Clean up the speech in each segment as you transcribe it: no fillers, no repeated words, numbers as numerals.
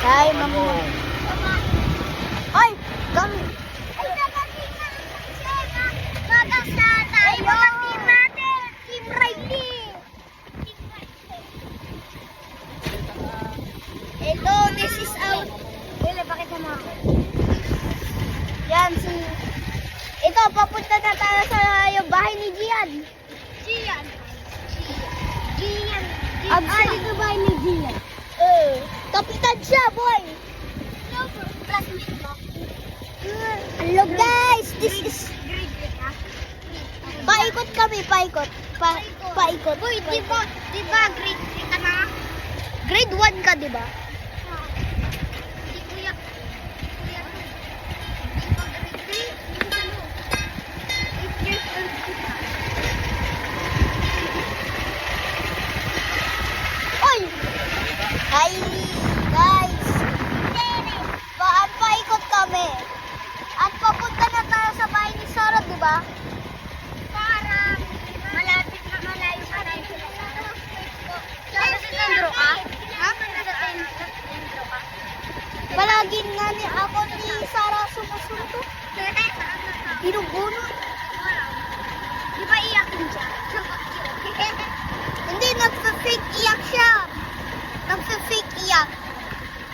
Ay, mama. Ay, kami. Ay, nakating na siya. Magkasata. Ay, mga team natin. Team Riley. Hello, this is out. Wala, bakit mo ako? Yan, Ito, papunta na tayo sa yung bahay ni Gian. Gian. Dito bahay ni Gian. Kapitan siya, boy. Classmate mo. Hello, guys. This is... paikot kami, paikot. Paikot. Boy, di ba grade 3 ka na? Grade 1 ka, di ba? Di kuya. Kuya. Di ba grade 3? Ano? 8 years old kita. Oy! Hi, guys. Paikot kami. At papunta na tayo sa bahay ni Sarah, di ba? Parang malapit na malayo sa tayo. Nasa Tendro ka? Ha? Nasa Tendro ka? Palagi nga ni ako ni Sarah sumusunod. Binubunot. Di ba iyakin siya? Hindi, nagpa-fake iyak siya. Nagpa-fake iyak.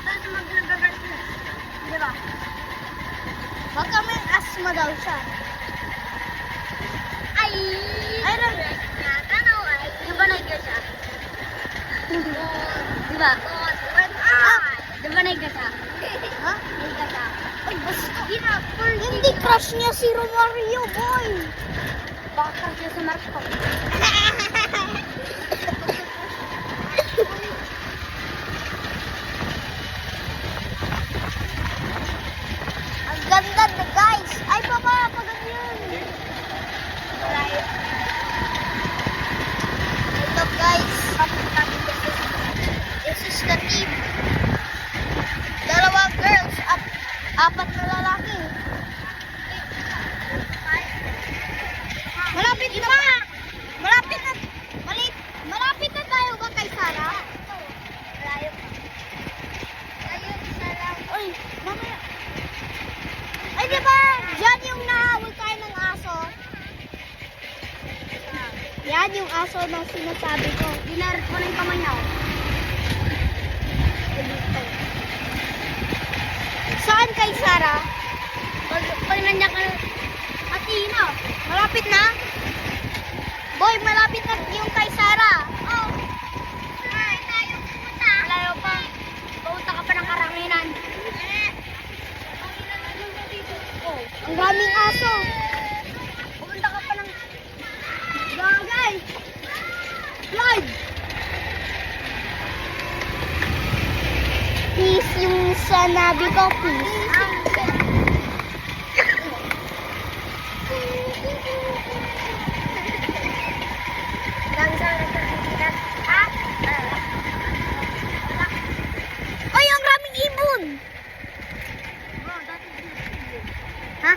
Tapos maglagagat na. Di ba? Baka may asthma daw siya. Ay! Ay, Tanaw ay. Di ba naiga siya? Di ba? Di ba naiga siya? Ha? Naiga siya. Ay, basta. Ginapol. Hindi crush niya si Romario, boy. Baka siya sa Marco. Ang ganda na, guys. Ay, papa, pag ganyan. Ito, guys. This is the team. Dalawang girls at 4 na lalaki. Malapit na ba? Malapit na. Malapit na tayo ba kay Sarah? Malayo. Ayun, isa lang. Ay, mamaya. Ay, di ba? Diyan yung nahawal tayo ng aso. Yan yung aso na sinasabi ko. Dinarit mo na yung kamay na. Saan kay Sarah? Pag nandiyan ka, Atina. Malapit na? Boy, malapit na yung kay Sarah. Oh. Ay, tayo pupunta. Malayo pa. Pupunta ka pa ng karanginan. Oh, ang daming aso. Pupunta ka pa ng... Bagay. Live. Peace yung sanabi ko, peace. Ay, ang raming ibon. Oh, dati Ha?